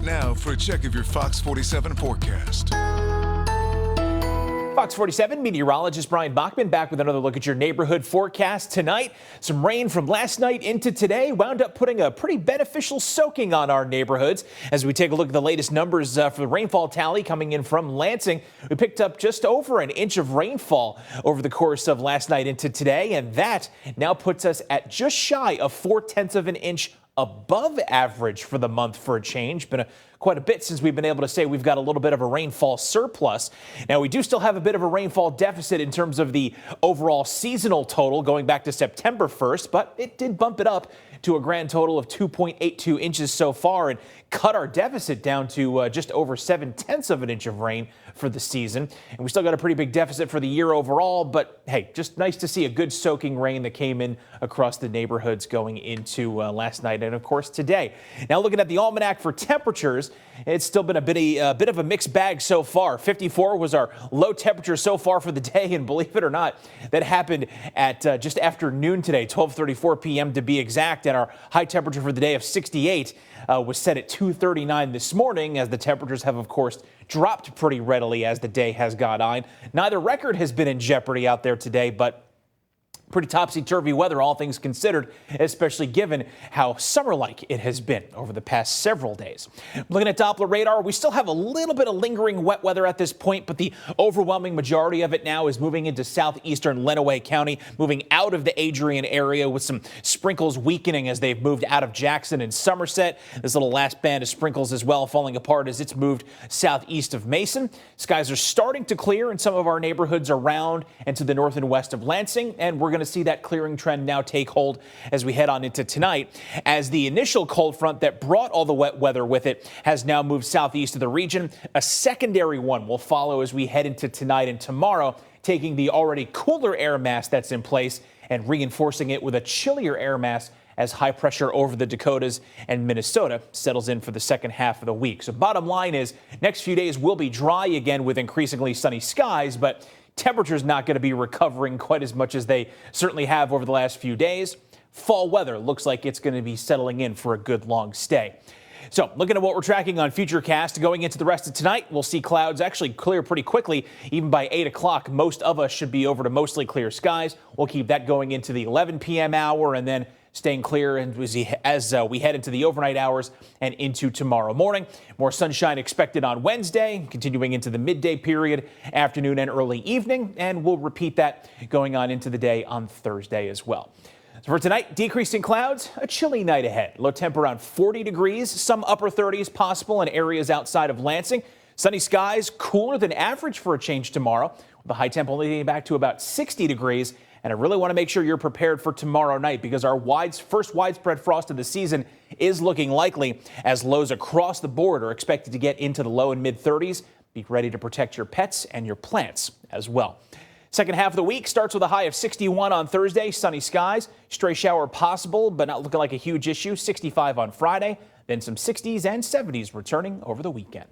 now for a check of your Fox 47 forecast. Fox 47 meteorologist Brian Bachman back with another look at your neighborhood forecast tonight. Some rain from last night into today wound up putting a pretty beneficial soaking on our neighborhoods. As we take a look at the latest numbers for the rainfall tally coming in from Lansing, we picked up just over an inch of rainfall over the course of last night into today, and that now puts us at just shy of 4/10 of an inch above average for the month for a change. Been quite a bit since we've been able to say we've got a little bit of a rainfall surplus. Now, we do still have a bit of a rainfall deficit in terms of the overall seasonal total going back to September 1st, but it did bump it up to a grand total of 2.82 inches so far and cut our deficit down to just over 7/10 of an inch of rain for the season. And we still got a pretty big deficit for the year overall, but hey, just nice to see a good soaking rain that came in across the neighborhoods going into last night and of course today. Now looking at the almanac for temperatures, it's still been a bit of a mixed bag so far. 54 was our low temperature so far for the day, and believe it or not, that happened at just after noon today, 12:34 p.m. to be exact, and our high temperature for the day of 68 was set at 2:39 this morning, as the temperatures have, of course, dropped pretty readily as the day has gone on. Neither record has been in jeopardy out there today, but pretty topsy-turvy weather, all things considered, especially given how summer-like it has been over the past several days. Looking at Doppler radar, we still have a little bit of lingering wet weather at this point, but the overwhelming majority of it now is moving into southeastern Lenawee County, moving out of the Adrian area with some sprinkles weakening as they've moved out of Jackson and Somerset. This little last band of sprinkles as well falling apart as it's moved southeast of Mason. Skies are starting to clear in some of our neighborhoods around and to the north and west of Lansing, and we're going to see that clearing trend now take hold as we head on into tonight, as the initial cold front that brought all the wet weather with it has now moved southeast of the region. A secondary one will follow as we head into tonight and tomorrow, taking the already cooler air mass that's in place and reinforcing it with a chillier air mass as high pressure over the Dakotas and Minnesota settles in for the second half of the week. So bottom line is, next few days will be dry again with increasingly sunny skies, but temperatures not going to be recovering quite as much as they certainly have over the last few days. Fall weather looks like it's going to be settling in for a good long stay. So looking at what we're tracking on Futurecast going into the rest of tonight, we'll see clouds actually clear pretty quickly. Even by 8 o'clock, most of us should be over to mostly clear skies. We'll keep that going into the 11 p.m. hour and then staying clear as we head into the overnight hours and into tomorrow morning. More sunshine expected on Wednesday, continuing into the midday period, afternoon and early evening, and we'll repeat that going on into the day on Thursday as well. So for tonight, decreasing clouds, a chilly night ahead. Low temp around 40 degrees, some upper 30s possible in areas outside of Lansing. Sunny skies, cooler than average for a change tomorrow, with the high temp only getting back to about 60 degrees. And I really want to make sure you're prepared for tomorrow night, because our first widespread frost of the season is looking likely, as lows across the board are expected to get into the low and mid 30s. Be ready to protect your pets and your plants as well. Second half of the week starts with a high of 61 on Thursday, sunny skies, stray shower possible, but not looking like a huge issue. 65 on Friday, then some 60s and 70s returning over the weekend.